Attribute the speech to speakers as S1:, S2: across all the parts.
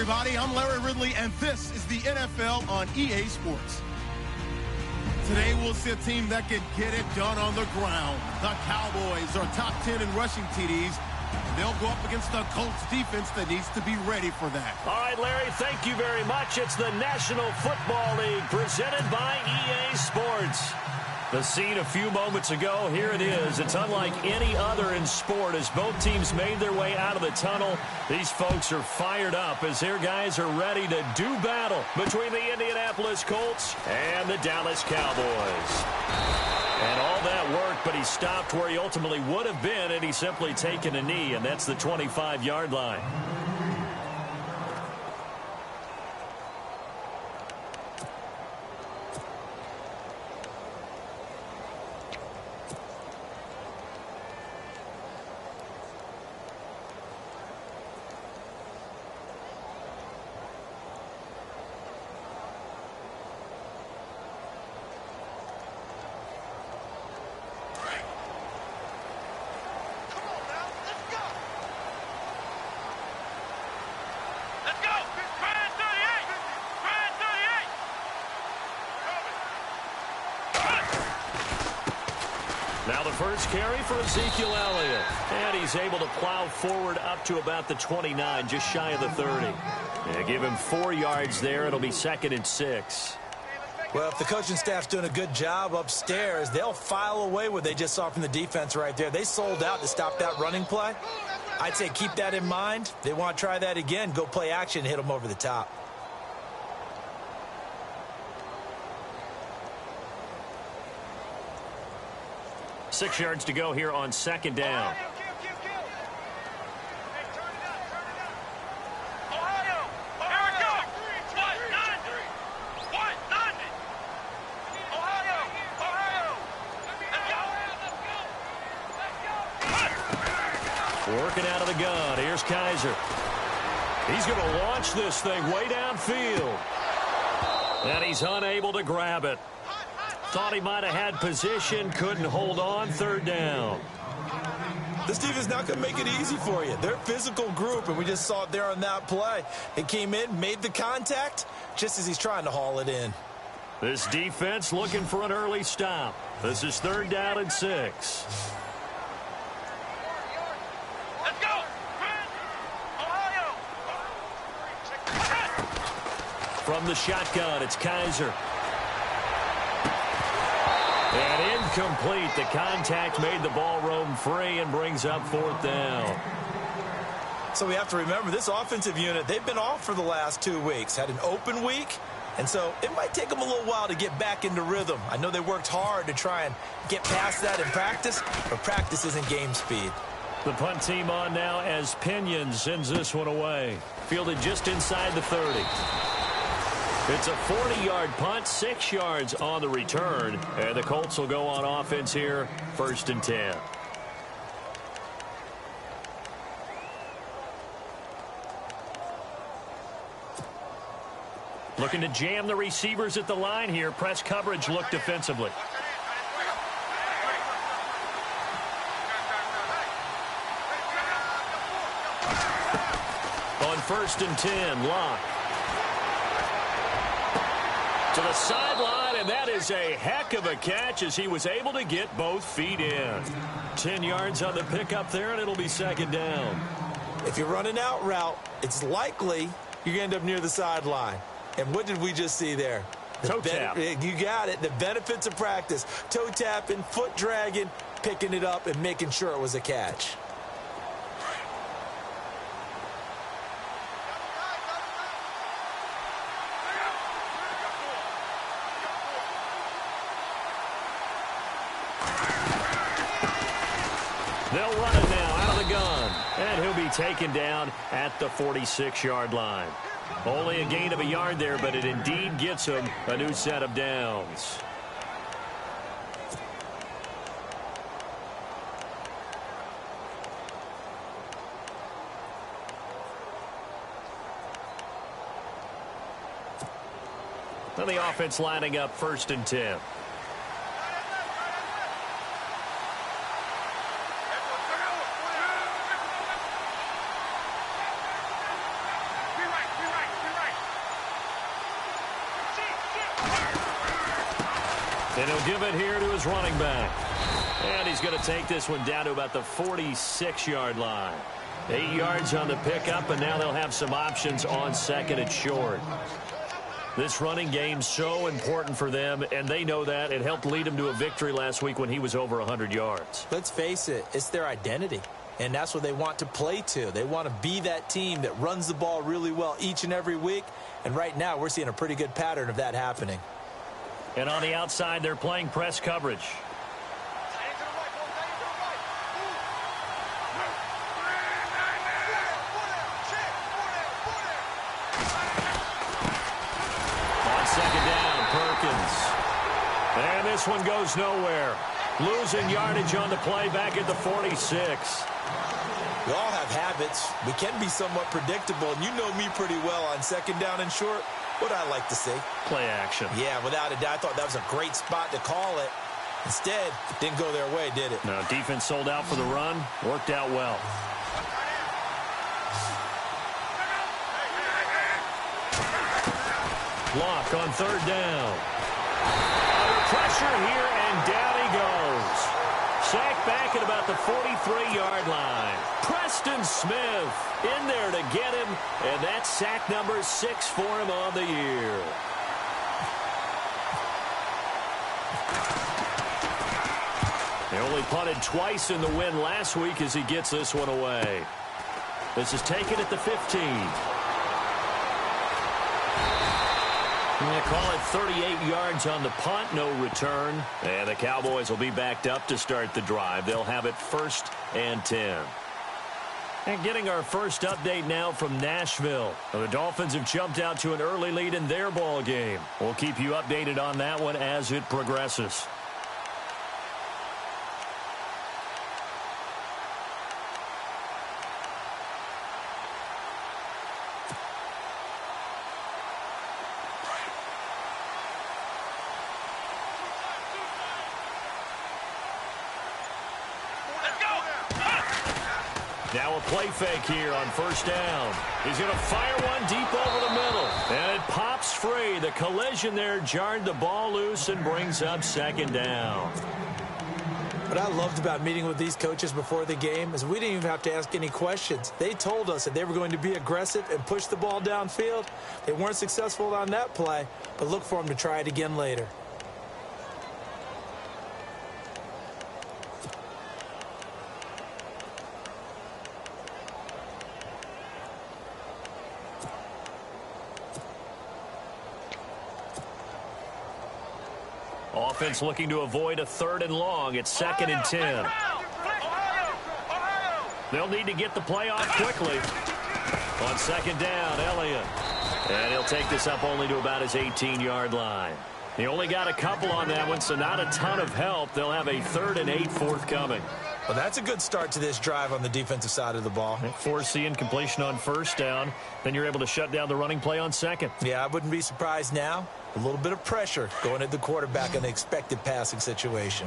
S1: everybody. I'm Larry Ridley, and this is the NFL on EA Sports. Today, we'll see a team that can get it done on the ground. The Cowboys are top 10 in rushing TDs. They'll go up against the Colts defense that needs to be ready for that.
S2: All right, Larry, thank you very much. It's the National Football League presented by EA Sports. The scene a few moments ago, here it is. It's unlike any other in sport as both teams made their way out of the tunnel. These folks are fired up as their guys are ready to do battle between the Indianapolis Colts and the Dallas Cowboys. And all that worked, but he stopped where he ultimately would have been had he simply taken a knee, and that's the 25-yard line. Now the first carry for Ezekiel Elliott. And he's able to plow forward up to about the 29, just shy of the 30. Yeah, give him 4 yards there. It'll be 2nd and 6.
S3: Well, if the coaching staff's doing a good job upstairs, they'll file away what they just saw from the defense right there. They sold out to stop that running play. I'd say keep that in mind. They want to try that again. Go play action and hit them over the top.
S2: Six yards to go here on 2nd down. Working out of the gun. Here's Kaiser. He's going to launch this thing way downfield. And he's unable to grab it. Thought he might have had position, couldn't hold on. 3rd down.
S3: This defense not going to make it easy for you. They're a physical group, and we just saw it there on that play. He came in, made the contact, just as he's trying to haul it in.
S2: This defense looking for an early stop. This is 3rd down and 6. From the shotgun, it's Kaiser. And incomplete. The contact made the ball roam free and brings up 4th down.
S3: So we have to remember, this offensive unit, they've been off for the last 2 weeks. Had an open week, and so it might take them a little while to get back into rhythm. I know they worked hard to try and get past that in practice, but practice isn't game speed.
S2: The punt team on now as Pinion sends this one away. Fielded just inside the 30. It's a 40-yard punt, 6 yards on the return. And the Colts will go on offense here, 1st and 10. Looking to jam the receivers at the line here. Press coverage look defensively. On 1st and 10, Locke. To the sideline, and that is a heck of a catch as he was able to get both feet in. 10 yards on the pickup there, and it'll be 2nd down.
S3: If you're running out route, it's likely you're going to end up near the sideline. And what did we just see there?
S2: Toe tap.
S3: You got it. The benefits of practice. Toe tapping, foot dragging, picking it up, and making sure it was a catch.
S2: They'll run it now out of the gun. And he'll be taken down at the 46-yard line. Only a gain of a yard there, but it indeed gets him a new set of downs. And the offense lining up 1st and 10. And he'll give it here to his running back. And he's going to take this one down to about the 46-yard line. 8 yards on the pickup, and now they'll have some options on second and short. This running game's so important for them, and they know that. It helped lead them to a victory last week when he was over 100 yards.
S3: Let's face it, it's their identity, and that's what they want to play to. They want to be that team that runs the ball really well each and every week, and right now we're seeing a pretty good pattern of that happening.
S2: And on the outside, they're playing press coverage. Second down, Perkins. And this one goes nowhere. Losing yardage on the play back at the 46.
S3: We all have habits. We can be somewhat predictable, and you know me pretty well on second down and short. What I like to see.
S2: Play action.
S3: Yeah, without a doubt. I thought that was a great spot to call it. Instead, it didn't go their way, did it?
S2: No, defense sold out for the run. Worked out well. Block on third down. Under pressure here, and down he goes. Sacked back at about the 43-yard line. Preston Smith in there to get him, and that's sack number 6 for him on the year. They only punted twice in the win last week as he gets this one away. This is taken at the 15. Call it 38 yards on the punt, no return. And the Cowboys will be backed up to start the drive. They'll have it 1st and 10. And getting our first update now from Nashville. The Dolphins have jumped out to an early lead in their ball game. We'll keep you updated on that one as it progresses. Now a play fake here on first down. He's going to fire one deep over the middle. And it pops free. The collision there jarred the ball loose and brings up second down.
S3: What I loved about meeting with these coaches before the game is we didn't even have to ask any questions. They told us that they were going to be aggressive and push the ball downfield. They weren't successful on that play, but look for them to try it again later.
S2: Offense looking to avoid a 3rd and long. It's 2nd and 10. They'll need to get the play off quickly. On 2nd down, Elliott. And he'll take this up only to about his 18-yard line. He only got a couple on that one, so not a ton of help. They'll have a 3rd and 8 forthcoming.
S3: Well, that's a good start to this drive on the defensive side of the ball.
S2: Force incompletion on first down. Then you're able to shut down the running play on second.
S3: Yeah, I wouldn't be surprised now. A little bit of pressure going at the quarterback in an expected passing situation.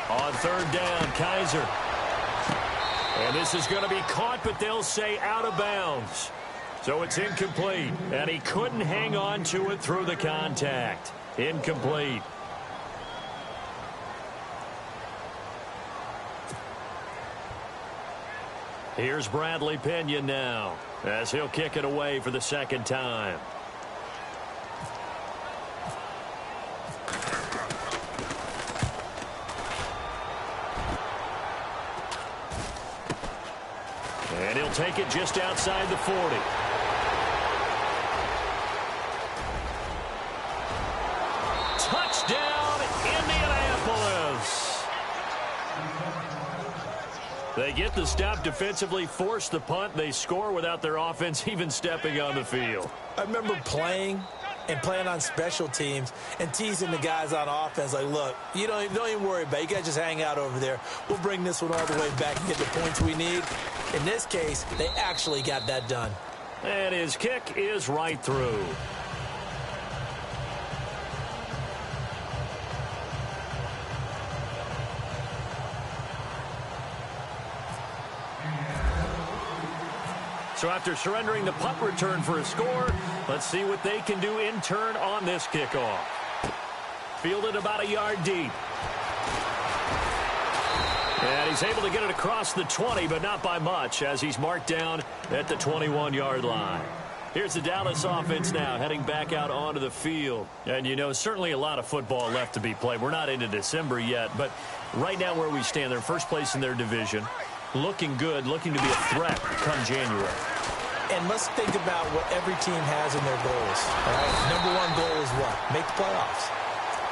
S2: On 3rd down, Kaiser. And this is going to be caught, but they'll say out of bounds. So it's incomplete, and he couldn't hang on to it through the contact. Incomplete. Here's Bradley Pinion now, as he'll kick it away for the 2nd time. And he'll take it just outside the 40. Touchdown, Indianapolis. They get the stop defensively, force the punt. They score without their offense even stepping on the field.
S3: I remember playing on special teams and teasing the guys on offense like, look, you don't even worry about it. You guys just hang out over there. We'll bring this one all the way back and get the points we need. In this case, they actually got that done.
S2: And his kick is right through. So after surrendering the punt return for a score, let's see what they can do in turn on this kickoff. Fielded about a yard deep. And he's able to get it across the 20, but not by much, as he's marked down at the 21-yard line. Here's the Dallas offense now, heading back out onto the field. And, you know, certainly a lot of football left to be played. We're not into December yet, but right now where we stand, they're first place in their division. Looking good, looking to be a threat come January.
S3: And let's think about what every team has in their goals. All right? Number one goal is what? Make the playoffs.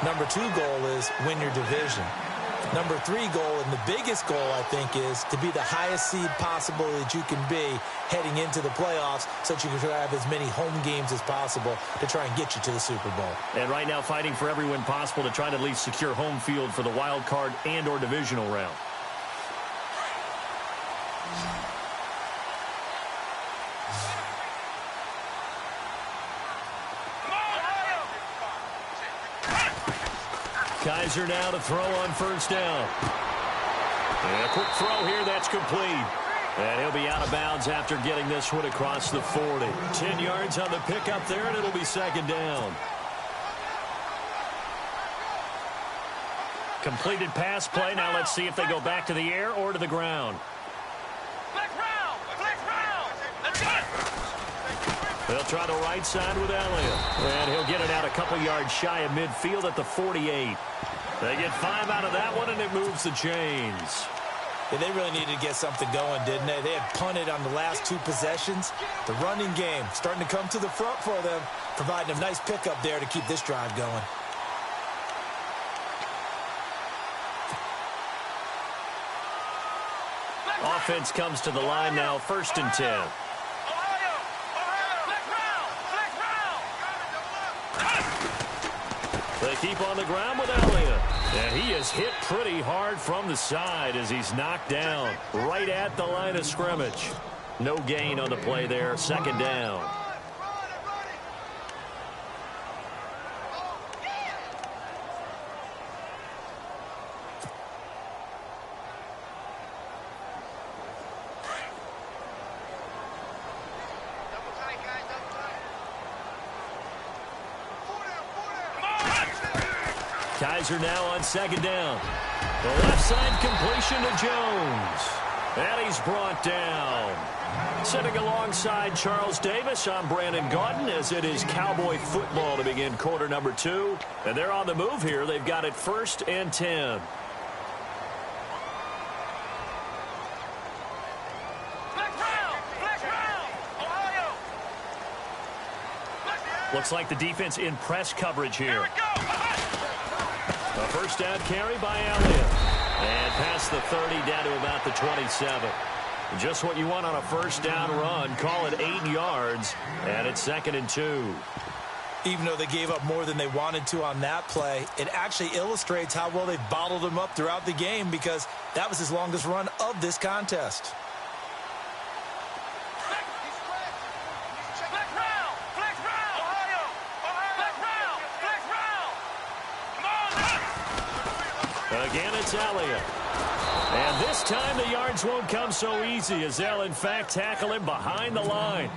S3: Number two goal is win your division. Number three goal, and the biggest goal, I think, is to be the highest seed possible that you can be heading into the playoffs so that you can have as many home games as possible to try and get you to the Super Bowl.
S2: And right now fighting for every win possible to try to at least secure home field for the wild card and or divisional round. Kaiser now to throw on first down. And a quick throw here, that's complete. And he'll be out of bounds after getting this one across the 40. 10 yards on the pickup there, and it'll be second down. Completed pass play. Now let's see if they go back to the air or to the ground. They'll try the right side with Elliott. And he'll get it out a couple yards shy of midfield at the 48. They get 5 out of that one, and it moves the chains.
S3: Yeah, they really needed to get something going, didn't they? They had punted on the last 2 possessions. The running game starting to come to the front for them, providing a nice pickup there to keep this drive going.
S2: Offense comes to the line now, 1st and 10. They keep on the ground with Elliott. And he is hit pretty hard from the side as he's knocked down right at the line of scrimmage. No gain on the play there, 2nd down. Kaiser now on 2nd down. The left side completion to Jones. And he's brought down. Sitting alongside Charles Davis, I'm Brandon Gaudin as it is Cowboy football to begin quarter number 2. And they're on the move here. They've got it 1st and 10. Looks like the defense in press coverage here. A first down carry by Elliott. And past the 30 down to about the 27. Just what you want on a first down run. Call it 8 yards. And it's 2nd and 2.
S3: Even though they gave up more than they wanted to on that play, it actually illustrates how well they bottled him up throughout the game because that was his longest run of this contest.
S2: Again, it's Elliott. And this time the yards won't come so easy as they'll, in fact, tackle him behind the line.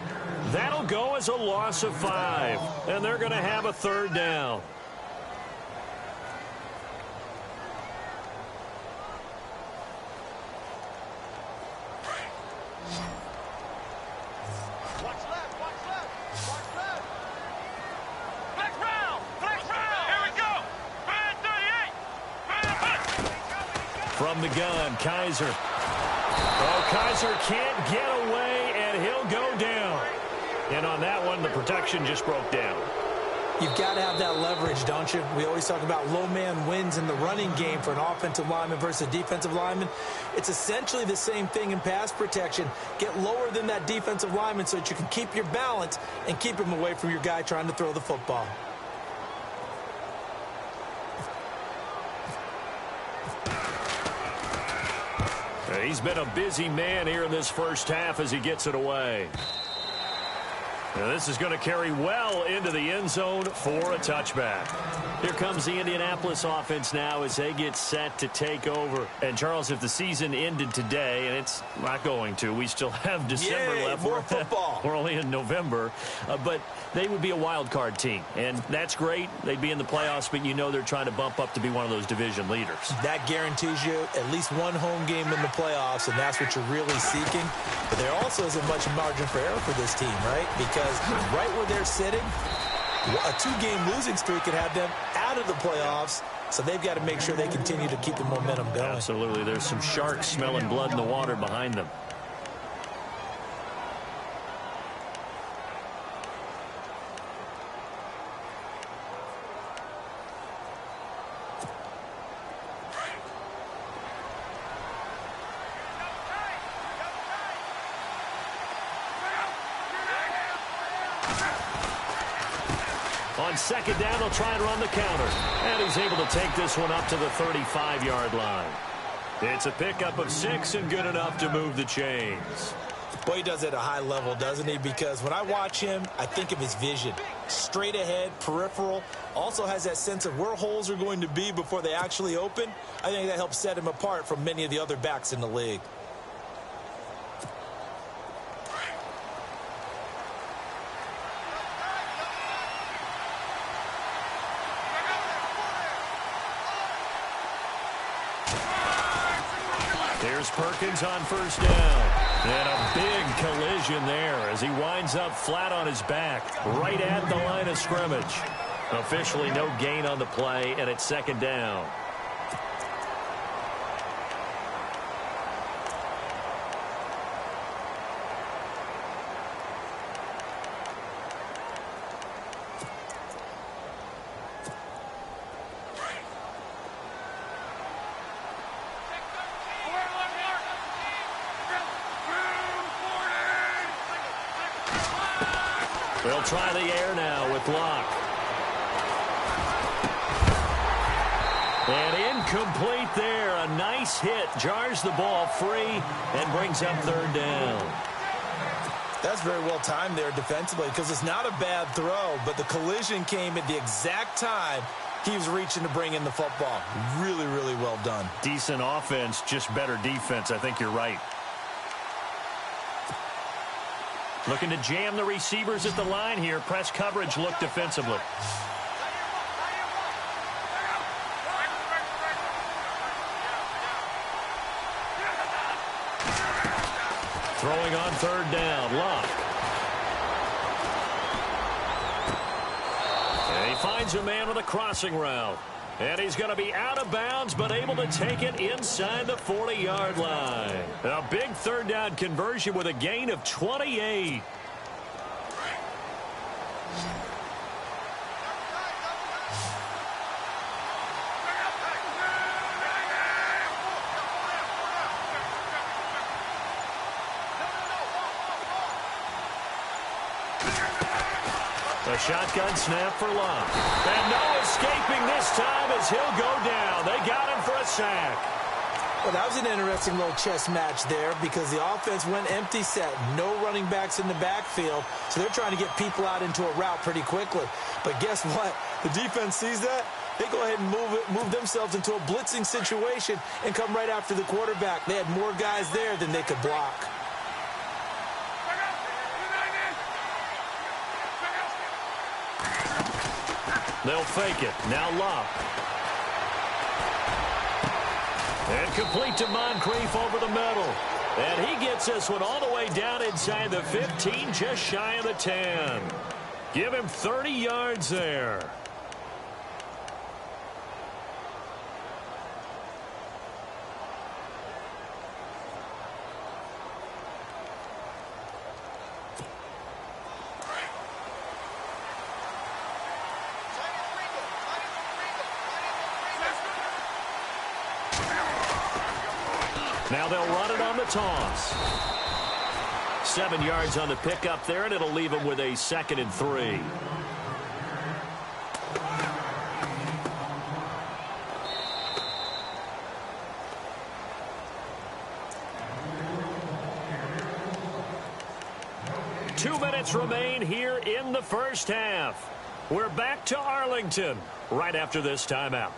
S2: That'll go as a loss of 5. And they're going to have a 3rd down. From the gun, Kaiser. Oh, Kaiser can't get away, and he'll go down. And on that one, the protection just broke down.
S3: You've got to have that leverage, don't you? We always talk about low man wins in the running game for an offensive lineman versus a defensive lineman. It's essentially the same thing in pass protection. Get lower than that defensive lineman so that you can keep your balance and keep him away from your guy trying to throw the football.
S2: He's been a busy man here in this first half as he gets it away. Now this is going to carry well into the end zone for a touchback. Here comes the Indianapolis offense now as they get set to take over. And, Charles, if the season ended today, and it's not going to, we still have December left.
S3: More football.
S2: We're only in November. But they would be a wild card team. And that's great. They'd be in the playoffs, but you know they're trying to bump up to be one of those division leaders.
S3: That guarantees you at least one home game in the playoffs, and that's what you're really seeking. But there also isn't much margin for error for this team, right? Because right where they're sitting, a two-game losing streak could have them out of the playoffs, so they've got to make sure they continue to keep the momentum going.
S2: Absolutely. There's some sharks smelling blood in the water behind them. On second down, they'll try and run the counter. And he's able to take this one up to the 35-yard line. It's a pickup of 6 and good enough to move the chains.
S3: Boy, he does it at a high level, doesn't he? Because when I watch him, I think of his vision. Straight ahead, peripheral. Also has that sense of where holes are going to be before they actually open. I think that helps set him apart from many of the other backs in the league.
S2: Here's Perkins on first down. And a big collision there as he winds up flat on his back, right at the line of scrimmage. Officially no gain on the play, and it's second down. They'll try the air now with Locke. And incomplete there. A nice hit. Jars the ball free and brings up third down.
S3: That's very well timed there defensively because it's not a bad throw, but the collision came at the exact time he was reaching to bring in the football. Really, really well done.
S2: Decent offense, just better defense. I think you're right. Looking to jam the receivers at the line here. Press coverage look defensively. Throwing on third down, Locke. And he finds a man with a crossing route. And he's going to be out of bounds, but able to take it inside the 40-yard line. A big third down conversion with a gain of 28. A shotgun snap for Locke. And no escaping this time as he'll go down. They got him for a sack.
S3: Well, that was an interesting little chess match there because the offense went empty set. No running backs in the backfield, so they're trying to get people out into a route pretty quickly. But guess what? The defense sees that. They go ahead and move themselves into a blitzing situation and come right after the quarterback. They had more guys there than they could block.
S2: They'll fake it. Now Locke. And complete to Moncrief over the middle. And he gets this one all the way down inside the 15, just shy of the 10. Give him 30 yards there. Now they'll run it on the toss. 7 yards on the pickup there, and it'll leave them with a 2nd and 3. Two minutes remain point here in the first half. We're back to Arlington right after this timeout.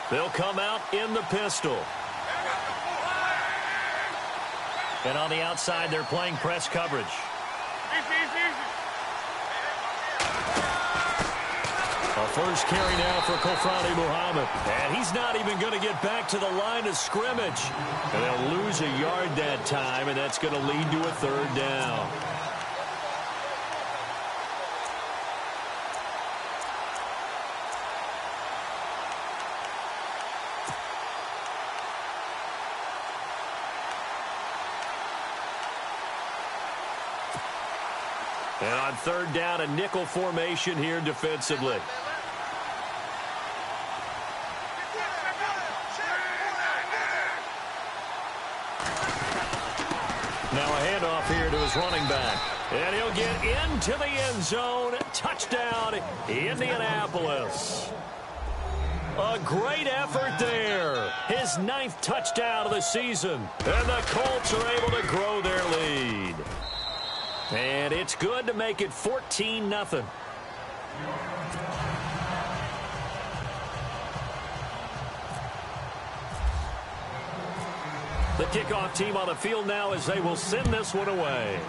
S2: They'll come out in the pistol. And on the outside, they're playing press coverage. A first carry now for Kofrani Muhammad. And he's not even going to get back to the line of scrimmage. And they'll lose a yard that time, and that's going to lead to a third down. And on third down, a nickel formation here defensively. Now a handoff here to his running back. And he'll get into the end zone. Touchdown, Indianapolis. A great effort there. His 9th touchdown of the season. And the Colts are able to grow their lead. And it's good to make it 14-0. The kickoff team on the field now as they will send this one away.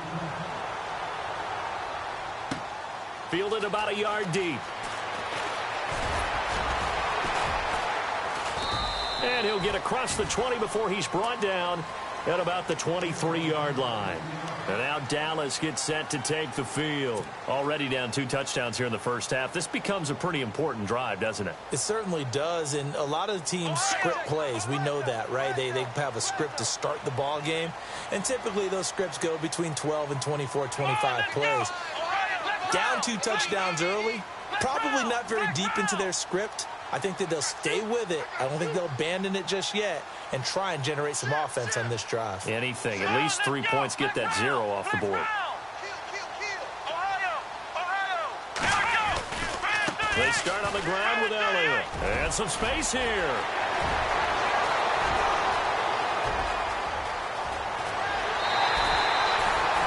S2: Fielded about a yard deep. And he'll get across the 20 before he's brought down at about the 23-yard line. And now Dallas gets set to take the field. Already down 2 touchdowns here in the first half. This becomes a pretty important drive, doesn't it?
S3: It certainly does, and a lot of the teams script plays. We know that, right? They have a script to start the ball game, and typically those scripts go between 12 and 24, 25 plays. Down 2 touchdowns early, probably not very deep into their script. I think that they'll stay with it. I don't think they'll abandon it just yet and try and generate some offense on this drive.
S2: Anything. At least 3 points, get that 0 off the board. They start on the ground with Elliott. And some space here.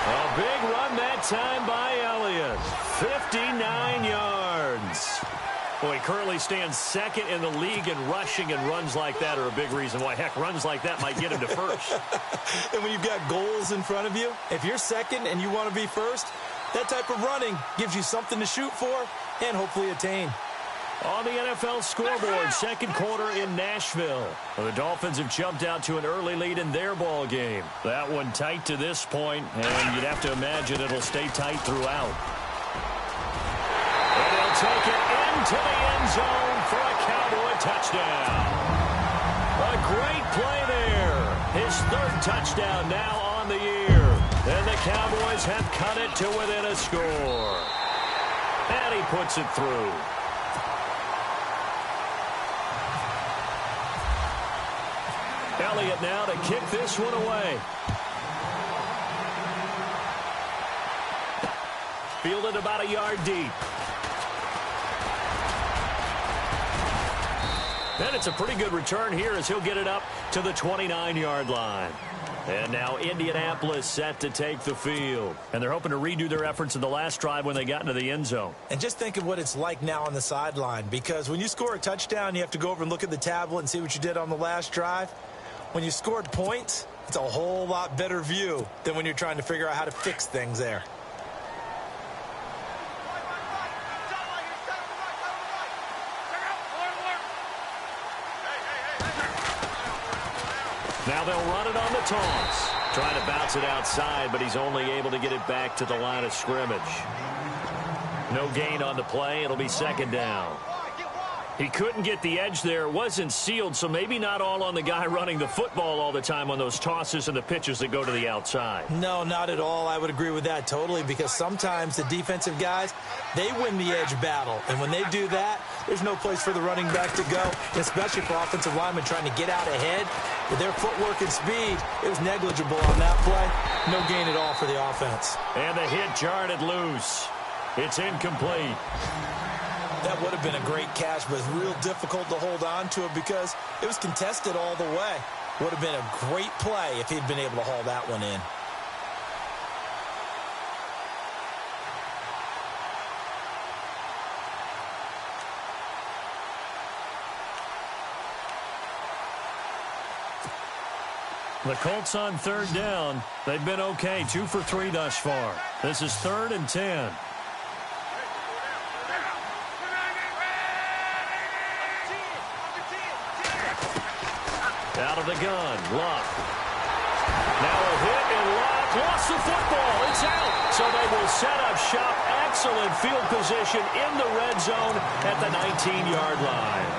S2: A big run that time by Elliott. 59 yards. Well, he currently stands second in the league in rushing, and runs like that are a big reason why. Heck, runs like that might get him to first.
S3: And when you've got goals in front of you, if you're second and you want to be first, that type of running gives you something to shoot for and hopefully attain.
S2: On the NFL scoreboard, second quarter in Nashville. Well, the Dolphins have jumped out to an early lead in their ball game. That one tight to this point, and you'd have to imagine it'll stay tight throughout. And they'll take it into the end zone for a Cowboy touchdown. A great play there. His 3rd touchdown now on the year. And the Cowboys have cut it to within a score. And he puts it through. Elliott now to kick this one away. Fielded about a yard deep. And it's a pretty good return here as he'll get it up to the 29-yard line. And now Indianapolis set to take the field. And they're hoping to redo their efforts in the last drive when they got into the end zone.
S3: And just think of what it's like now on the sideline, because when you score a touchdown, you have to go over and look at the tablet and see what you did on the last drive. When you scored points, it's a whole lot better view than when you're trying to figure out how to fix things there.
S2: Now they'll run it on the toss. Trying to bounce it outside, but he's only able to get it back to the line of scrimmage. No gain on the play. It'll be second down. He couldn't get the edge there. It wasn't sealed, so maybe not all on the guy running the football all the time on those tosses and the pitches that go to the outside. No,
S3: not at all. I would agree with that totally, because sometimes the defensive guys, they win the edge battle. And when they do that, there's no place for the running back to go, especially for offensive linemen trying to get out ahead. With their footwork and speed, it was negligible on that play. No gain at all for the offense.
S2: And the hit jarred it loose. It's incomplete.
S3: That would have been a great catch, but it's real difficult to hold on to it because it was contested all the way. Would have been a great play if he'd been able to haul that one in.
S2: The Colts on third down. They've been okay, 2 for 3 thus far. This is 3rd and 10. Out of the gun, Luck. Now a hit, and Luck lost the football. It's out. So they will set up shop. Excellent field position in the red zone at the 19-yard line.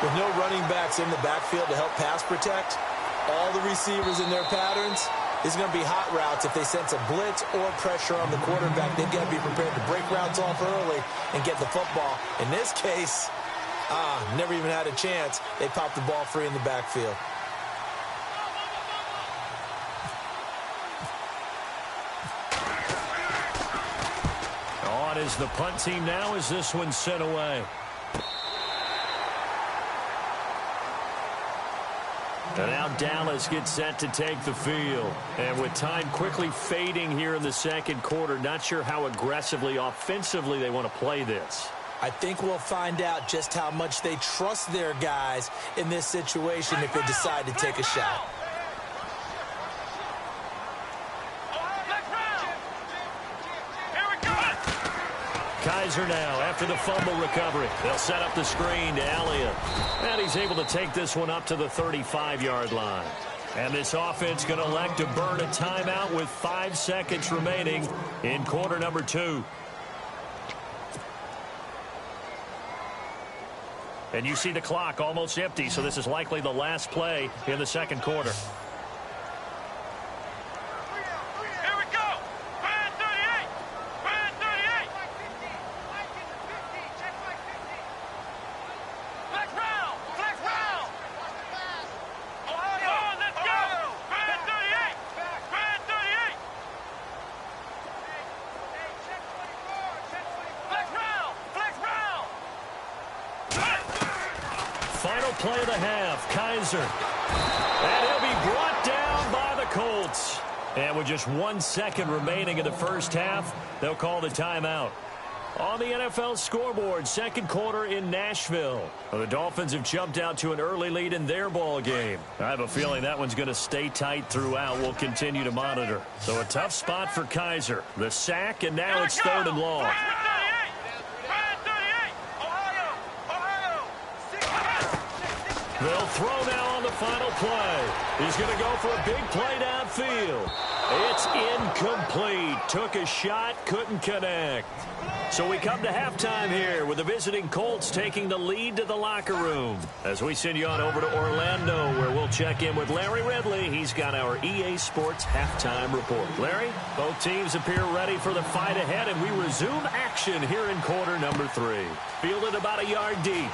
S3: With no running backs in the backfield to help pass protect, all the receivers in their patterns, is going to be hot routes. If they sense a blitz or pressure on the quarterback, they've got to be prepared to break routes off early and get the football. In this case, never even had a chance. They popped the ball free in the backfield.
S2: On is the punt team now as this one's sent away. And now Dallas gets set to take the field. And with time quickly fading here in the second quarter, not sure how aggressively, offensively they want to play this.
S3: I think we'll find out just how much they trust their guys in this situation if they decide to take a shot.
S2: Kaiser now after the fumble recovery. They'll set up the screen to Elliott. And he's able to take this one up to the 35-yard line. And this offense going to elect to burn a timeout with 5 seconds remaining in quarter number 2. And you see the clock almost empty, so this is likely the last play in the second quarter. Final play of the half, Kaiser. And he'll be brought down by the Colts. And with just 1 second remaining in the first half, they'll call the timeout. On the NFL scoreboard, second quarter in Nashville. Well, the Dolphins have jumped out to an early lead in their ball game. I have a feeling that one's going to stay tight throughout. We'll continue to monitor. So a tough spot for Kaiser. The sack, and now it's 3rd and long. They'll throw now on the final play. He's going to go for a big play downfield. It's incomplete. Took a shot, couldn't connect. So we come to halftime here with the visiting Colts taking the lead to the locker room. As we send you on over to Orlando, where we'll check in with Larry Ridley. He's got our EA Sports halftime report. Larry, both teams appear ready for the fight ahead, and we resume action here in quarter number 3. Fielded about a yard deep.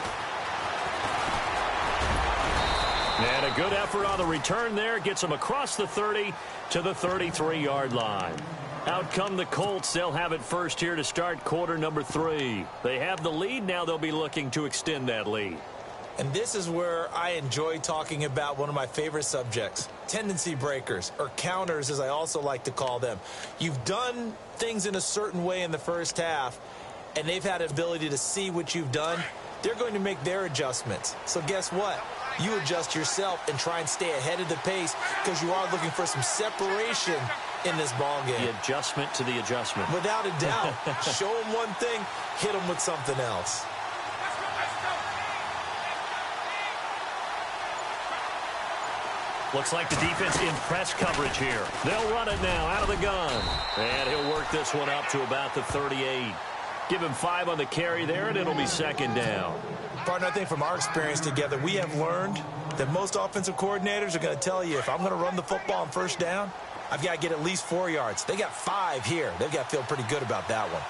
S2: And a good effort on the return there. Gets them across the 30 to the 33-yard line. Out come the Colts. They'll have it first here to start quarter number 3. They have the lead. Now they'll be looking to extend that lead.
S3: And this is where I enjoy talking about one of my favorite subjects, tendency breakers, or counters as I also like to call them. You've done things in a certain way in the first half, and they've had an ability to see what you've done. They're going to make their adjustments. So guess what? You adjust yourself and try and stay ahead of the pace because you are looking for some separation in this ball game.
S2: The adjustment to the adjustment.
S3: Without a doubt. Show them one thing, hit them with something else.
S2: Looks like the defense in press coverage here. They'll run it now out of the gun. And he'll work this one up to about the 38. Give him 5 on the carry there, and it'll be second down.
S3: Partner, I think from our experience together, we have learned that most offensive coordinators are going to tell you, if I'm going to run the football on first down, I've got to get at least 4 yards. They got 5 here. They've got to feel pretty good about that one.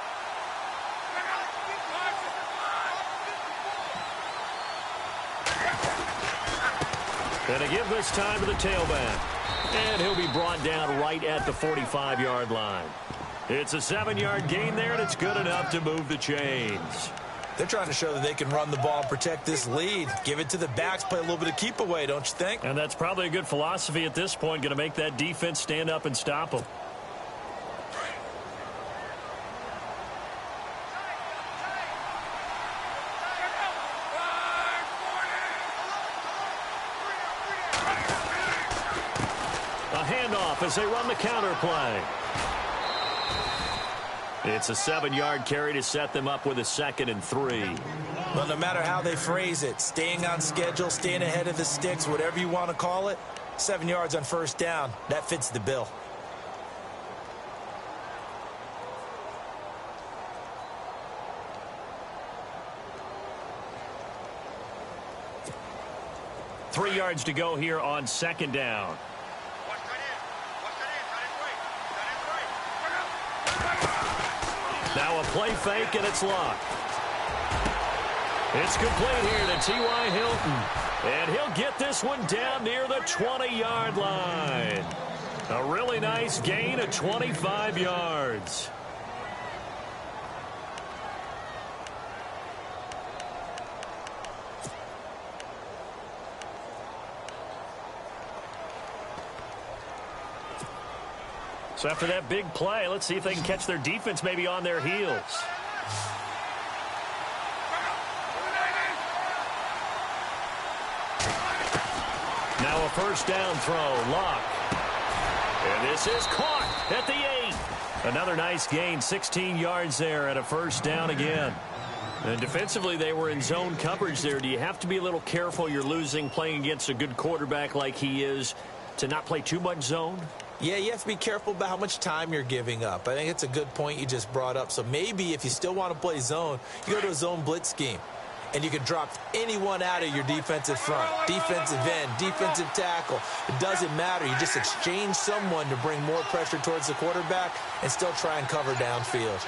S2: And to give this time to the tailback. And he'll be brought down right at the 45-yard line. It's a 7-yard gain there, and it's good enough to move the chains.
S3: They're trying to show that they can run the ball and protect this lead. Give it to the backs, play a little bit of keep away, don't you think?
S2: And that's probably a good philosophy at this point, going to make that defense stand up and stop them. A handoff as they run the counter play. It's a 7-yard carry to set them up with a 2nd and 3.
S3: Well, no matter how they phrase it, staying on schedule, staying ahead of the sticks, whatever you want to call it, 7 yards on first down, that fits the bill.
S2: Three yards to go here on 2nd down. Now a play fake, and it's locked. It's complete here to T.Y. Hilton. And he'll get this one down near the 20-yard line. A really nice gain of 25 yards. So after that big play, let's see if they can catch their defense maybe on their heels. Now a first down throw, Locke. And this is caught at the 8. Another nice gain, 16 yards there at a first down again. And defensively, they were in zone coverage there. Do you have to be a little careful? You're losing playing against a good quarterback like he is to not play too much zone?
S3: Yeah, you have to be careful about how much time you're giving up. I think it's a good point you just brought up. So maybe if you still want to play zone, you go to a zone blitz scheme. And you can drop anyone out of your defensive front, defensive end, defensive tackle. It doesn't matter. You just exchange someone to bring more pressure towards the quarterback and still try and cover downfield.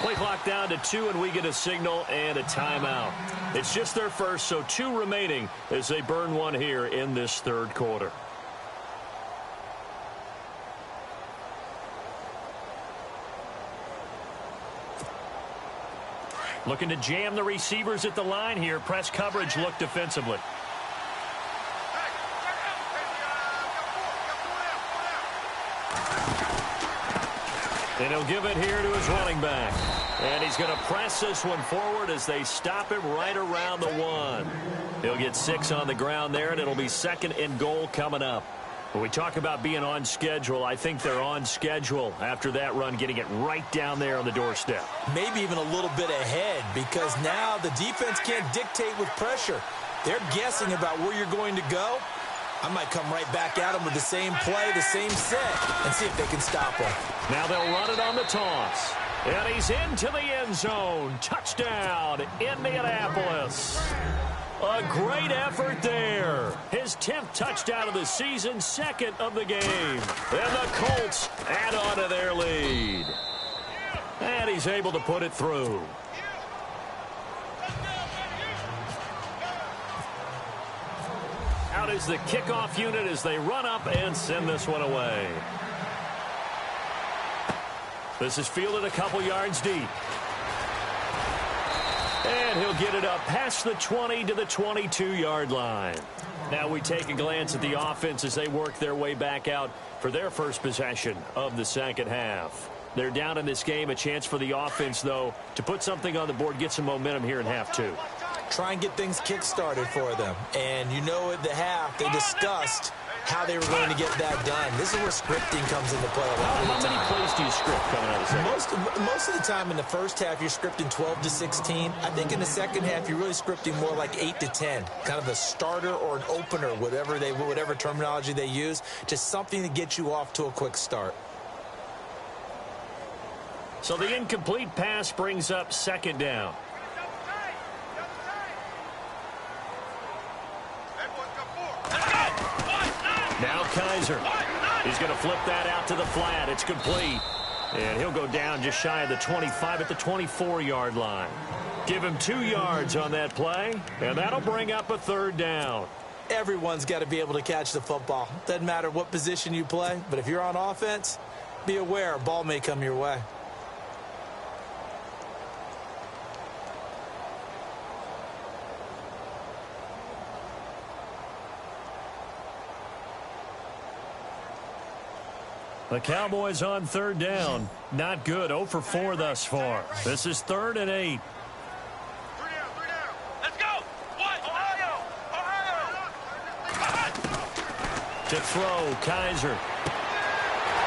S2: Play clock down to 2, and we get a signal and a timeout. It's just their first, so 2 remaining as they burn one here in this third quarter. Looking to jam the receivers at the line here. Press coverage look defensively. And he'll give it here to his running back. And he's going to press this one forward as they stop him right around the 1. He'll get 6 on the ground there, and it'll be 2nd and goal coming up. When we talk about being on schedule, I think they're on schedule after that run, getting it right down there on the doorstep.
S3: Maybe even a little bit ahead, because now the defense can't dictate with pressure. They're guessing about where you're going to go. I might come right back at them with the same play, the same set, and see if they can stop them.
S2: Now they'll run it on the toss. And he's into the end zone. Touchdown, Indianapolis. A great effort there. His 10th touchdown of the season, 2nd of the game. And the Colts add on to their lead. And he's able to put it through. Out is the kickoff unit as they run up and send this one away. This is fielded a couple yards deep. And he'll get it up past the 20 to the 22-yard line. Now we take a glance at the offense as they work their way back out for their first possession of the second half. They're down in this game. A chance for the offense, though, to put something on the board, get some momentum here in half 2.
S3: Try and get things kick-started for them. And you know at the half, they discussed how they were going to get that done. This is where scripting comes into play a lot of the time.
S2: How many plays do you script coming out of the second?
S3: Most of the time in the first half, you're scripting 12 to 16. I think in the second half, you're really scripting more like 8 to 10. Kind of a starter or an opener, whatever terminology they use. Just something to get you off to a quick start.
S2: So the incomplete pass brings up 2nd down. Now Kaiser. He's going to flip that out to the flat. It's complete. And he'll go down just shy of the 25 at the 24-yard line. Give him 2 yards on that play, and that'll bring up a 3rd down.
S3: everyone's got to be able to catch the football. Doesn't matter what position you play, but if you're on offense, be aware a ball may come your way.
S2: The Cowboys on third down. Not good. 0 for 4 thus far. This is 3rd and 8.
S4: Let's go. What? Ohio.
S2: To throw, Kaiser.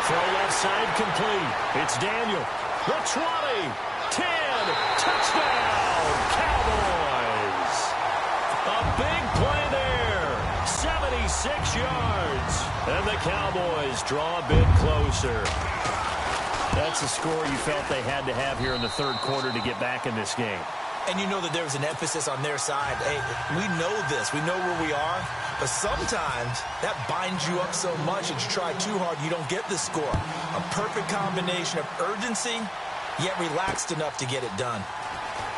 S2: Throw left side complete. It's Daniel. The 20. 10. Touchdown. Cowboys. A big play there. 76 yards. And the Cowboys draw a bit closer. That's a score you felt they had to have here in the third quarter to get back in this game.
S3: And you know that there was an emphasis on their side. Hey, we know this. We know where we are. But sometimes that binds you up so much that you try too hard, you don't get the score. A perfect combination of urgency, yet relaxed enough to get it done.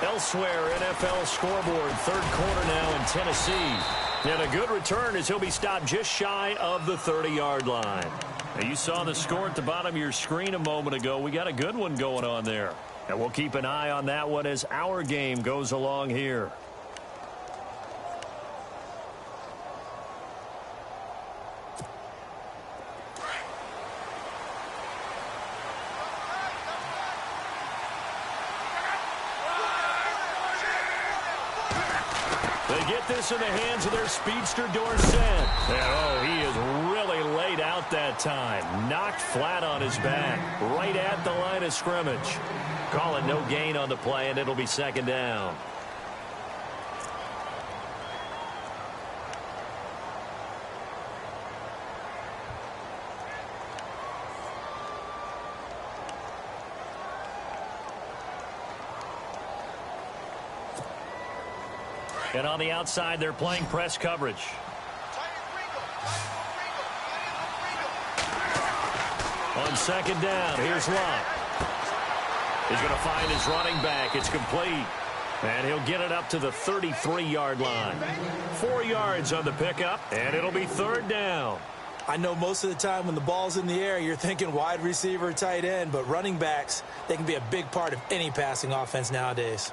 S2: Elsewhere, NFL scoreboard, third quarter now in Tennessee. And a good return as he'll be stopped just shy of the 30-yard line. Now, you saw the score at the bottom of your screen a moment ago. We got a good one going on there. And we'll keep an eye on that one as our game goes along here. They get this in the hands of their speedster, Dorsett. And, oh, he is really laid out that time. Knocked flat on his back, right at the line of scrimmage. Call it no gain on the play, and it'll be 2nd down. And on the outside, they're playing press coverage. On 2nd down, here's Locke. He's going to find his running back. It's complete. And he'll get it up to the 33-yard line. 4 yards on the pickup, and it'll be 3rd down.
S3: I know most of the time when the ball's in the air, you're thinking wide receiver, tight end, but running backs, they can be a big part of any passing offense nowadays.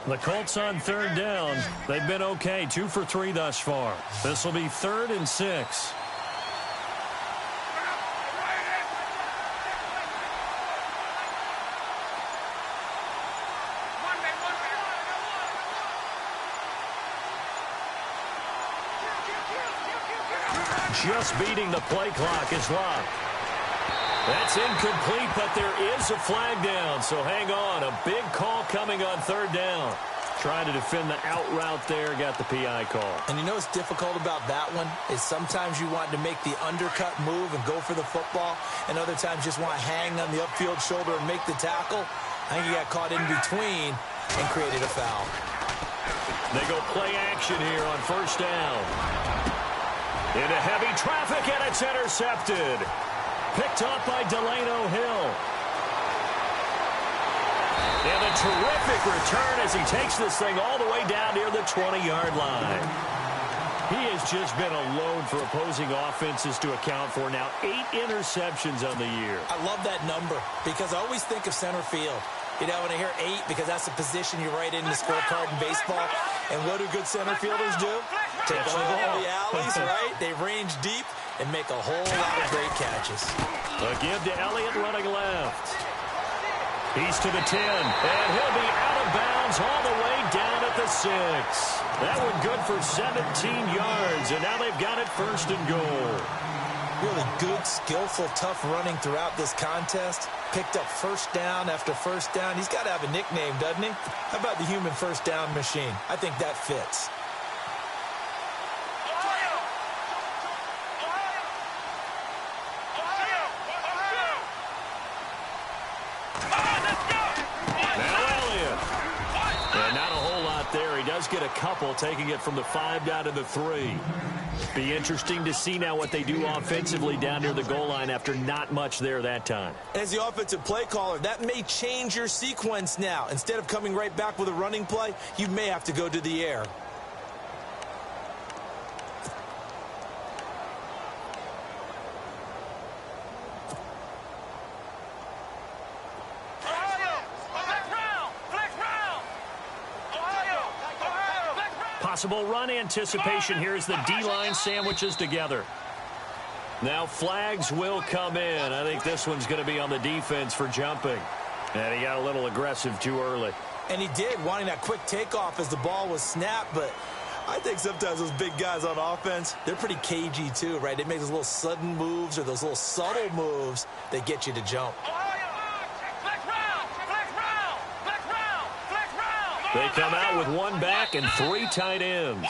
S2: The Colts on 3rd down. They've been okay, 2 for 3 thus far. This will be 3rd and 6. Just beating the play clock is Locke. That's incomplete, but there is a flag down, so hang on. A big call coming on 3rd down. Trying to defend the out route there, got the PI call.
S3: And you know what's difficult about that one is sometimes you want to make the undercut move and go for the football, and other times just want to hang on the upfield shoulder and make the tackle. I think he got caught in between and created a foul.
S2: They go play action here on 1st down. Into heavy traffic, and it's intercepted. Picked up by Delano Hill. And a terrific return as he takes this thing all the way down near the 20-yard line. He has just been a load for opposing offenses to account for now. 8 interceptions on the year.
S3: I love that number because I always think of center field. You know, when I hear 8, because that's the position you write in the scorecard in baseball. And what do good center fielders do? Take all the alleys, right? They range deep and make a whole lot of great catches.
S2: A give to Elliott running left. He's to the 10, and he'll be out of bounds all the way down at the 6. That one good for 17 yards, and now they've got it 1st and goal.
S3: Really good, skillful, tough running throughout this contest. Picked up 1st down after 1st down. He's got to have a nickname, doesn't he? How about the human 1st down machine? I think that fits.
S2: does get a couple, taking it from the 5 down to the 3. Be interesting to see now what they do offensively down near the goal line after not much there that time.
S3: As the offensive play caller, that may change your sequence now. Instead of coming right back with a running play, you may have to go to the air.
S2: Possible run anticipation here as the D-line sandwiches together. Now flags will come in. I think this one's going to be on the defense for jumping. And he got a little aggressive too early.
S3: And he did, wanting that quick takeoff as the ball was snapped. But I think sometimes those big guys on offense, they're pretty cagey too, right? They make those little sudden moves or those little subtle moves that get you to jump.
S2: They come out with 1 back and 3 tight ends.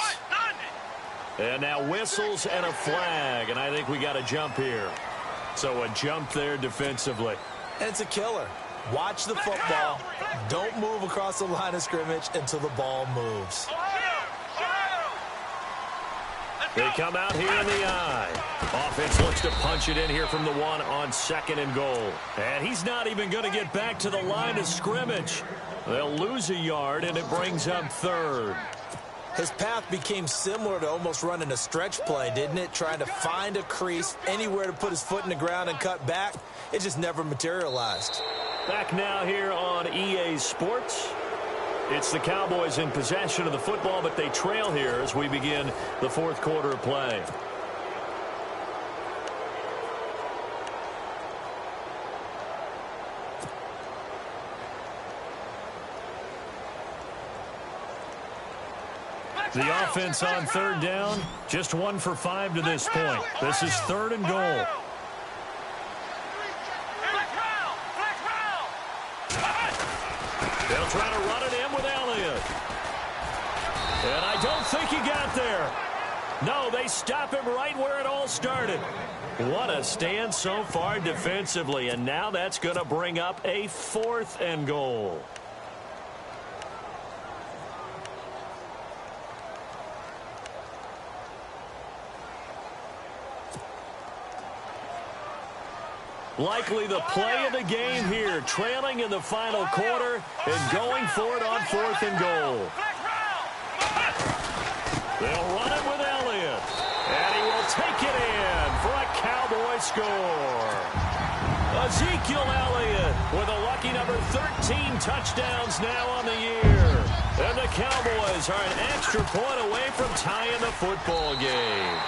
S2: And now whistles and a flag, and I think we got a jump here. So a jump there defensively.
S3: And it's a killer. Watch the football. Don't move across the line of scrimmage until the ball moves.
S2: They come out here in the eye. Offense looks to punch it in here from the 1 on 2nd and goal. And he's not even going to get back to the line of scrimmage. They'll lose a yard, and it brings up 3rd.
S3: His path became similar to almost running a stretch play, didn't it? Trying to find a crease, anywhere to put his foot in the ground and cut back. It just never materialized.
S2: Back now here on EA Sports. It's the Cowboys in possession of the football, but they trail here as we begin the 4th quarter of play. The offense on 3rd down, just 1 for 5 to this point. This is 3rd and goal. They'll try to run it in with Elliott. And I don't think he got there. No, they stop him right where it all started. What a stand so far defensively, and now that's going to bring up a 4th and goal. Likely the play of the game here, trailing in the final quarter and going for it on 4th and goal. They'll run it with Elliott, and he will take it in for a Cowboy score. Ezekiel Elliott with a lucky number 13 touchdowns now on the year. And the Cowboys are an extra point away from tying the football game.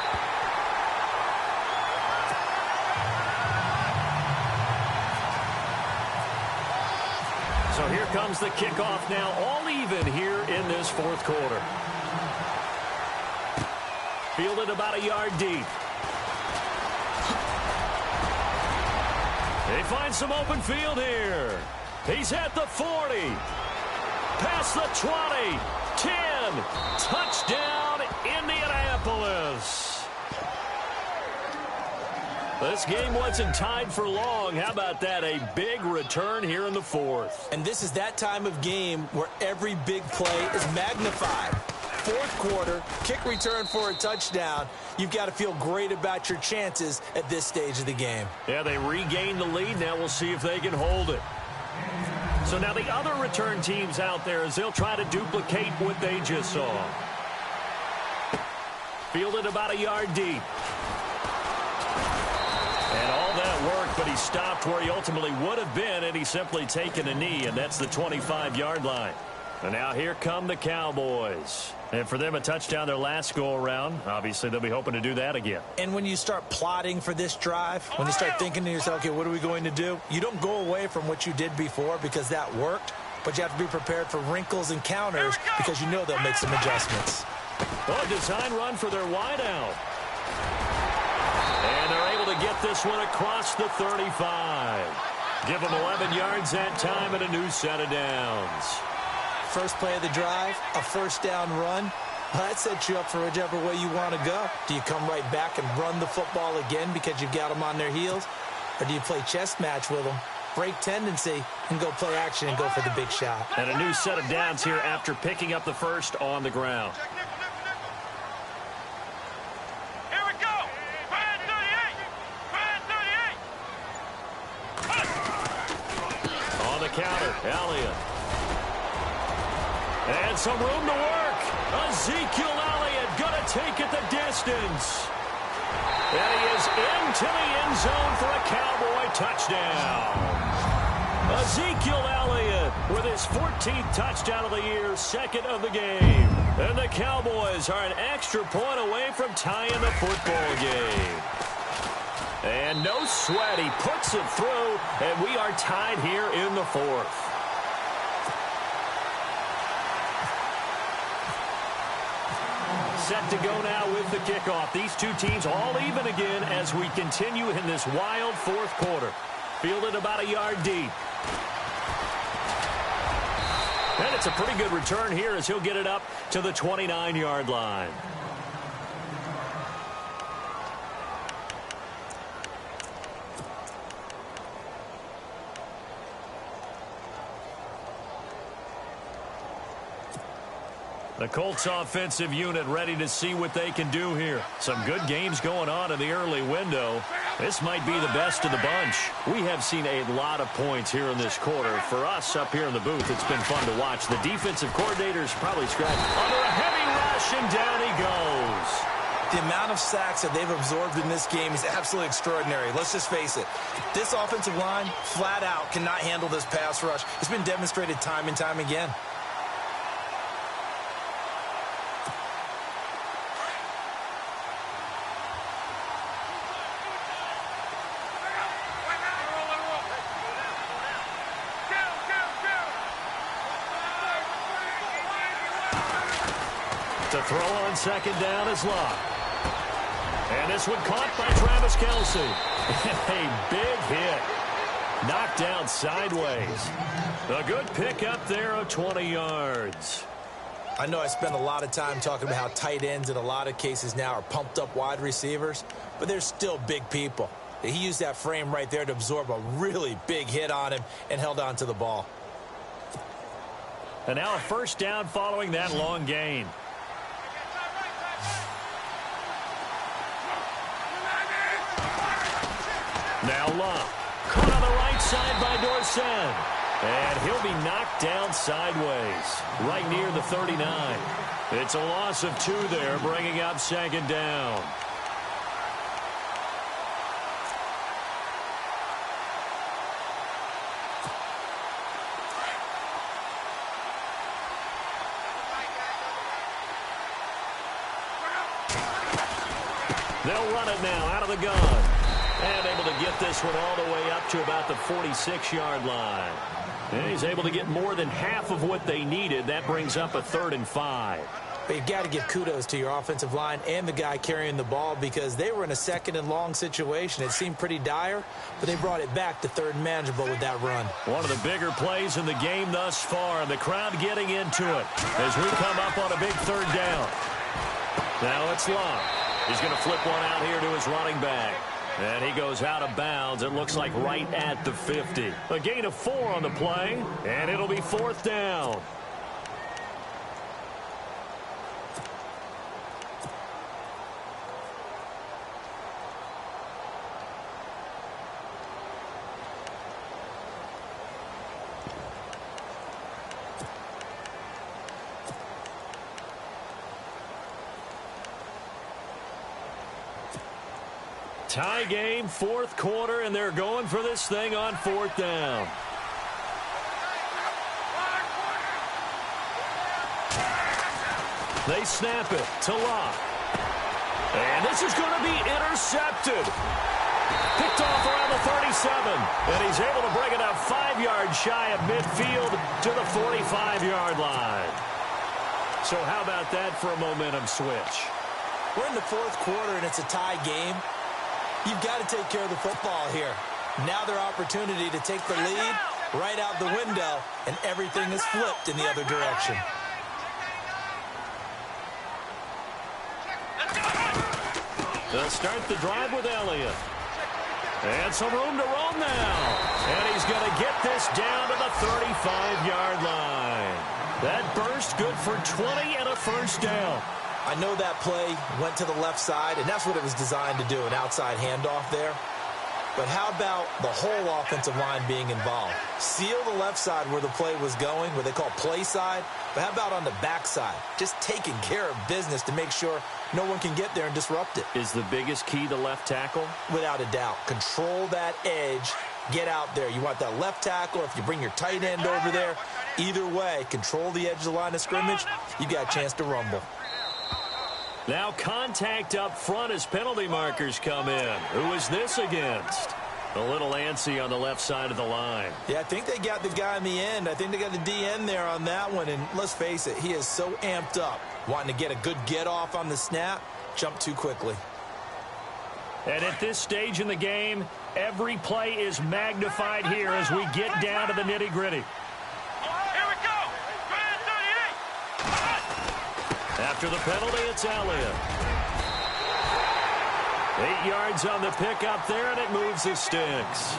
S2: So here comes the kickoff now, all even here in this 4th quarter. Fielded about a yard deep. They find some open field here. He's at the 40. Past the 20. 10. Touchdown, Indianapolis. This game wasn't tied for long. How about that? A big return here in the 4th.
S3: And this is that time of game where every big play is magnified. 4th quarter, kick return for a touchdown. You've got to feel great about your chances at this stage of the game.
S2: Yeah, they regained the lead. Now we'll see if they can hold it. So now the other return teams out there as they'll try to duplicate what they just saw. Fielded about a yard deep. And all that worked, but he stopped where he ultimately would have been, and he's simply taken a knee, and that's the 25-yard line. And now here come the Cowboys. And for them, a touchdown their last go-around. Obviously, they'll be hoping to do that again.
S3: And when you start plotting for this drive, when you start thinking to yourself, okay, what are we going to do? You don't go away from what you did before because that worked, but you have to be prepared for wrinkles and counters because you know they'll make some adjustments.
S2: Oh, design run for their wideout. And they're able to get this one across the 35. Give them 11 yards that time and a new set of downs.
S3: First play of the drive, a first down run. Well, that sets you up for whichever way you want to go. Do you come right back and run the football again because you've got them on their heels? Or do you play chess match with them break tendency, and go play action and go for the big shot.
S2: And a new set of downs here after picking up the first on the ground.
S4: Here we go. Brand 38.
S2: On the counter, Elliott. And some room to work. Ezekiel Elliott gonna take it the distance. And he is into the end zone for a Cowboy touchdown. Ezekiel Elliott with his 14th touchdown of the year, second of the game. And the Cowboys are an extra point away from tying the football game. And no sweat, he puts it through, and we are tied here in the fourth. Set to go now with the kickoff. These two teams all even again as we continue in this wild fourth quarter. Fielded about a yard deep. And it's a pretty good return here as he'll get it up to the 29-yard line. The Colts offensive unit ready to see what they can do here. Some good games going on in the early window. This might be the best of the bunch. We have seen a lot of points here in this quarter. For us up here in the booth, it's been fun to watch. The defensive coordinators probably scratched under a heavy rush, and down he goes.
S3: The amount of sacks that they've absorbed in this game is absolutely extraordinary. Let's just face it. This offensive line, flat out, cannot handle this pass rush. It's been demonstrated time and time again.
S2: To throw on second down is Locke. And this one caught by Travis Kelce. A big hit. Knocked down sideways. A good pickup there of 20 yards.
S3: I know I spend a lot of time talking about how tight ends in a lot of cases now are pumped up wide receivers, but they're still big people. He used that frame right there to absorb a really big hit on him and held on to the ball.
S2: And now a first down following that long gain. Now Locke, caught on the right side by Dorsett. And he'll be knocked down sideways, right near the 39. It's a loss of 2 there, bringing up second down. They'll run it now out of the gun. And able to get this one all the way up to about the 46-yard line. And he's able to get more than half of what they needed. That brings up a 3rd and 5.
S3: But you've got to give kudos to your offensive line and the guy carrying the ball because they were in a 2nd and long situation. It seemed pretty dire, but they brought it back to 3rd and manageable with that run.
S2: One of the bigger plays in the game thus far, and the crowd getting into it as we come up on a big 3rd down. Now it's Locke. He's going to flip one out here to his running back. And he goes out of bounds, it looks like right at the 50. A gain of 4 on the play, and it'll be 4th down. Tie game, 4th quarter, and they're going for this thing on 4th down. They snap it to Locke. And this is going to be intercepted. Picked off around the 37. And he's able to bring it up 5 yards shy of midfield to the 45-yard line. So how about that for a momentum switch?
S3: We're in the 4th quarter, and it's a tie game. You've got to take care of the football here. Now their opportunity to take the lead right out the window, and everything is flipped in the other direction.
S2: They'll start the drive with Elliott. And some room to roam now. And he's going to get this down to the 35-yard line. That burst good for 20 and a first down.
S3: I know that play went to the left side, and that's what it was designed to do, an outside handoff there. But how about the whole offensive line being involved? Seal the left side where the play was going, what they call play side. But how about on the back side? Just taking care of business to make sure no one can get there and disrupt it.
S2: Is the biggest key the left tackle?
S3: Without a doubt. Control that edge. Get out there. You want that left tackle. If you bring your tight end over there, either way, control the edge of the line of scrimmage. You got a chance to rumble.
S2: Now contact up front as penalty markers come in. Who is this against? A little antsy on the left side of the line.
S3: Yeah, I think they got the guy in the end. I think they got the DN there on that one. And let's face it, he is so amped up, wanting to get a good get off on the snap, jump too quickly.
S2: And at this stage in the game, every play is magnified here as we get down to the nitty-gritty.
S4: Here we go. 38.
S2: After the penalty, it's Elliott. 8 yards on the pickup there, and it moves the sticks.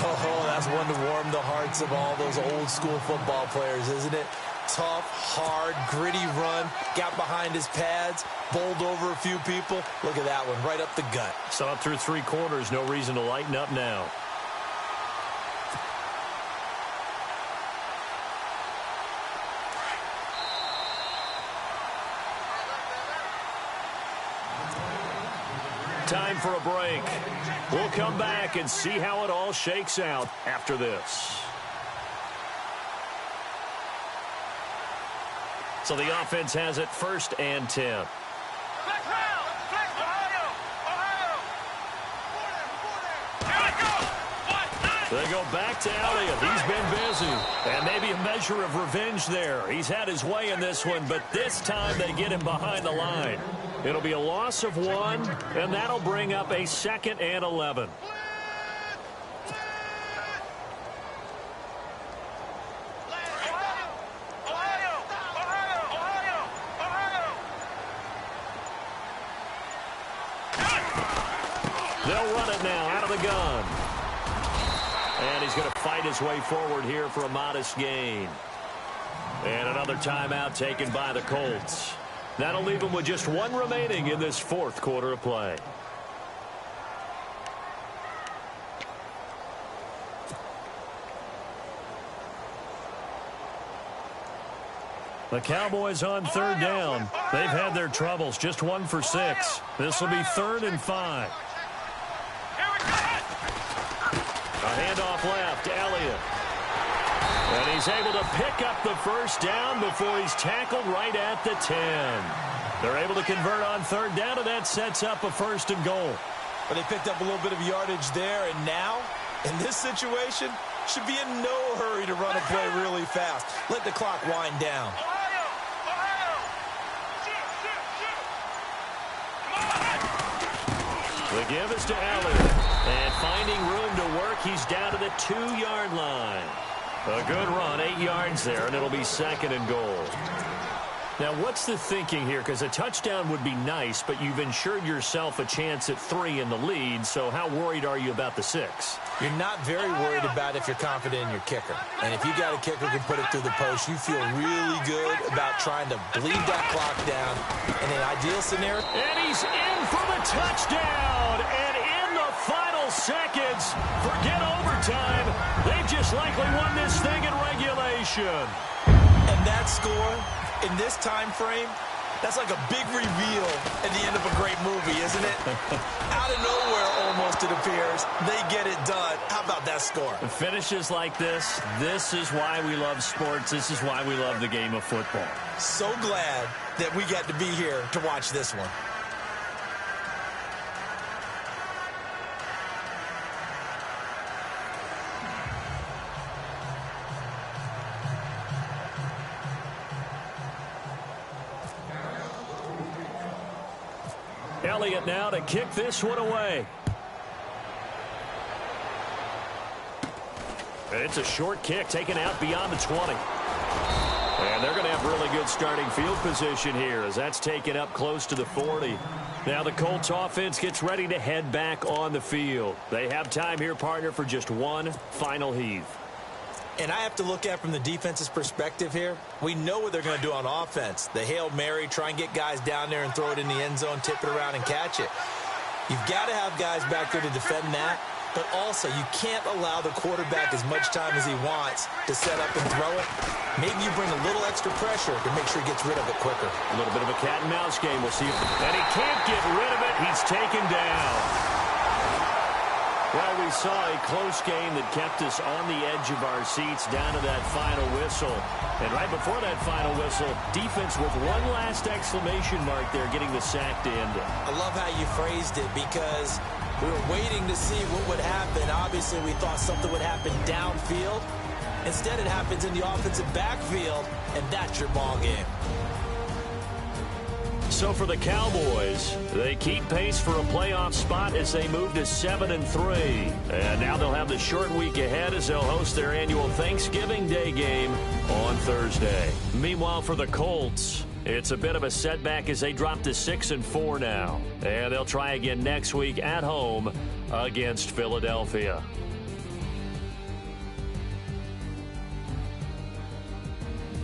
S3: Oh, that's one to warm the hearts of all those old-school football players, isn't it? Tough, hard, gritty run, got behind his pads, bowled over a few people. Look at that one, right up the gut.
S2: Saw it through 3 quarters, no reason to lighten up now. Time for a break. We'll come back and see how it all shakes out after this. So the offense has it 1st and 10.
S4: Flex round. Flex Ohio. Here we go.
S2: They go back to Elliott. He's been busy. And maybe a measure of revenge there. He's had his way in this one, but this time they get him behind the line. It'll be a loss of 1, and that'll bring up a 2nd and 11. They'll run it now out of the gun. And he's going to fight his way forward here for a modest gain. And another timeout taken by the Colts. That'll leave them with just 1 remaining in this 4th quarter of play. The Cowboys on 3rd down. They've had their troubles, just 1 for 6. This will be 3rd and 5. A handoff left, Elliott. And he's able to pick up the first down before he's tackled right at the 10. They're able to convert on 3rd down, and that sets up a 1st and goal.
S3: But they picked up a little bit of yardage there, and now, in this situation, should be in no hurry to run a play really fast. Let the clock wind down.
S2: The give is to Elliott. And finding room to work, he's down to the 2-yard line. A good run, 8 yards there, and it'll be 2nd and goal. Now, what's the thinking here? Because a touchdown would be nice, but you've ensured yourself a chance at 3 in the lead, so how worried are you about the 6?
S3: You're not very worried about if you're confident in your kicker. And if you got a kicker who can put it through the post, you feel really good about trying to bleed that clock down in an ideal scenario.
S2: And he's in for the touchdown. And in the final seconds, forget overtime. They've just likely won this thing in regulation.
S3: And that score, in this time frame, that's like a big reveal at the end of a great movie, isn't it? Out of nowhere, almost, it appears. They get it done. How about that score?
S2: Finishes like this is why we love sports. This is why we love the game of football.
S3: So glad that we got to be here to watch this one.
S2: Elliott now to kick this one away. It's a short kick taken out beyond the 20. And they're going to have really good starting field position here as that's taken up close to the 40. Now the Colts offense gets ready to head back on the field. They have time here, partner, for just one final heave.
S3: And I have to look at from the defense's perspective here. We know what they're going to do on offense. The Hail Mary, try and get guys down there and throw it in the end zone, tip it around and catch it. You've got to have guys back there to defend that. But also, you can't allow the quarterback as much time as he wants to set up and throw it. Maybe you bring a little extra pressure to make sure he gets rid of it quicker.
S2: A little bit of a cat and mouse game. We'll see. And he can't get rid of it. He's taken down. Well, we saw a close game that kept us on the edge of our seats down to that final whistle. And right before that final whistle, defense with one last exclamation mark there, getting the sack to end it.
S3: I love how you phrased it because we were waiting to see what would happen. Obviously, we thought something would happen downfield. Instead, it happens in the offensive backfield, and that's your ball game.
S2: So for the Cowboys, they keep pace for a playoff spot as they move to 7-3. And now they'll have the short week ahead as they'll host their annual Thanksgiving Day game on Thursday. Meanwhile, for the Colts, it's a bit of a setback as they drop to 6-4 now. And they'll try again next week at home against Philadelphia.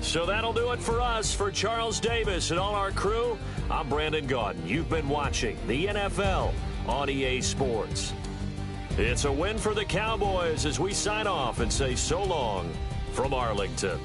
S2: So that'll do it for us. For Charles Davis and all our crew, I'm Brandon Gaudin. You've been watching the NFL on EA Sports. It's a win for the Cowboys as we sign off and say so long from Arlington.